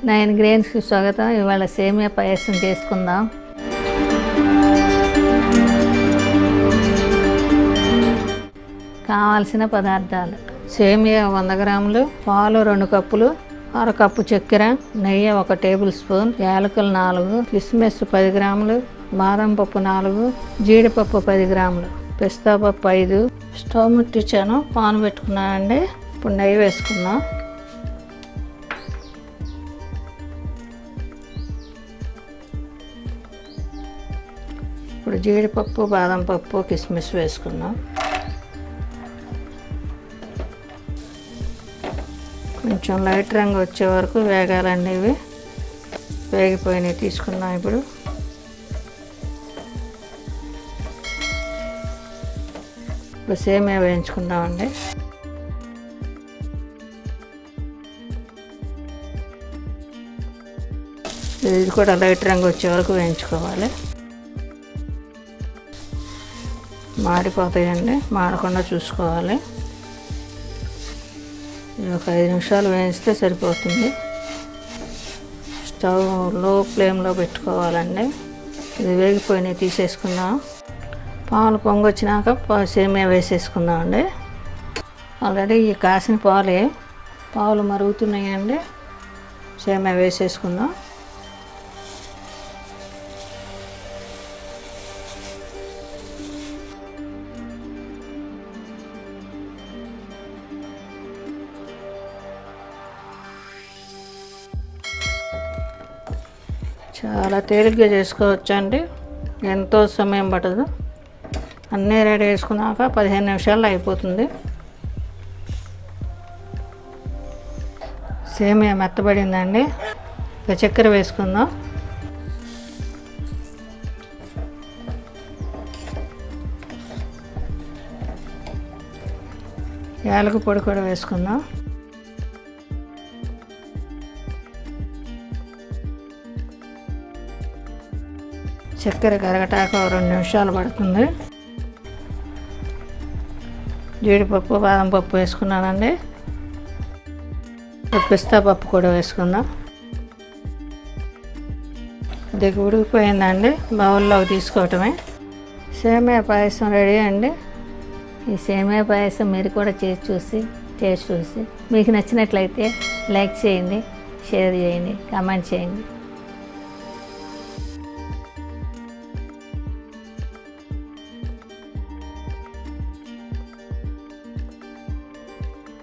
9 గ్రెయిన్స్కి స్వాగతం. ఇవాళ సేమియా పాయసం చేసుకుందాం. కావాల్సిన పదార్థాలు: సేమియా 100 గ్రాములు, పాలు 2 కప్పులు, అరకప్పు చక్కెర, నెయ్యి 1 టేబుల్ స్పూన్, యాలకులు 4, కిస్మిస్ 10 గ్రాములు, బాదం పప్పు 4, జీడిపప్పు 10 గ్రాములు, పిస్తా పప్పు 5. స్టవ్ ముట్టించాను, పాన్ పెట్టుకున్నానండి. ఇప్పుడు నెయ్యి వేసుకుందాం. ఇప్పుడు జీడిపప్పు, బాదం పప్పు, కిస్మిస్ వేసుకుందాం. కొంచెం లైట్ రంగు వచ్చే వరకు వేగాలండి. ఇవి వేగిపోయినవి తీసుకుందాం. ఇప్పుడు సేమియా వేయించుకుందామండి. ఇది కూడా లైట్ రంగు వచ్చే వరకు వేయించుకోవాలి. మాడిపోతాయండి, మాడకుండా చూసుకోవాలి. ఇది ఒక 5 నిమిషాలు వేయిస్తే సరిపోతుంది. స్టవ్ లో ఫ్లేమ్లో పెట్టుకోవాలండి. ఇది వేగిపోయినవి తీసేసుకుందాం. పాలు పొంగొచ్చినాక సేమియా వేసేసుకుందామండి. ఆల్రెడీ ఈ కాసిన పాలు మరుగుతున్నాయండి. సేమియా వేసేసుకుందాం. చాలా తేలిగ్గా చేసుకోవచ్చండి, ఎంతో సమయం పట్టదు. అన్నీ రెడీ చేసుకున్నాక 15 నిమిషాల్లో అయిపోతుంది. సేమియా మెత్తబడిందండి. ఇక చక్కెర వేసుకుందాం. యాలకుల పొడి కూడా వేసుకుందాం. చక్కెర కరగటాక 2 నిమిషాలు పడుతుంది. జీడిపప్పు, బాదం పప్పు వేసుకున్నానండి. పిస్తా పప్పు కూడా వేసుకుందాం. ఇది ఉడికిపోయిందండి. బౌల్లోకి తీసుకోవటమే. సేమియా పాయసం రెడీ అండి. ఈ సేమియా పాయసం మీరు కూడా టేస్ట్ చూసి మీకు నచ్చినట్లయితే లైక్ చేయండి, షేర్ చేయండి, కామెంట్ చేయండి.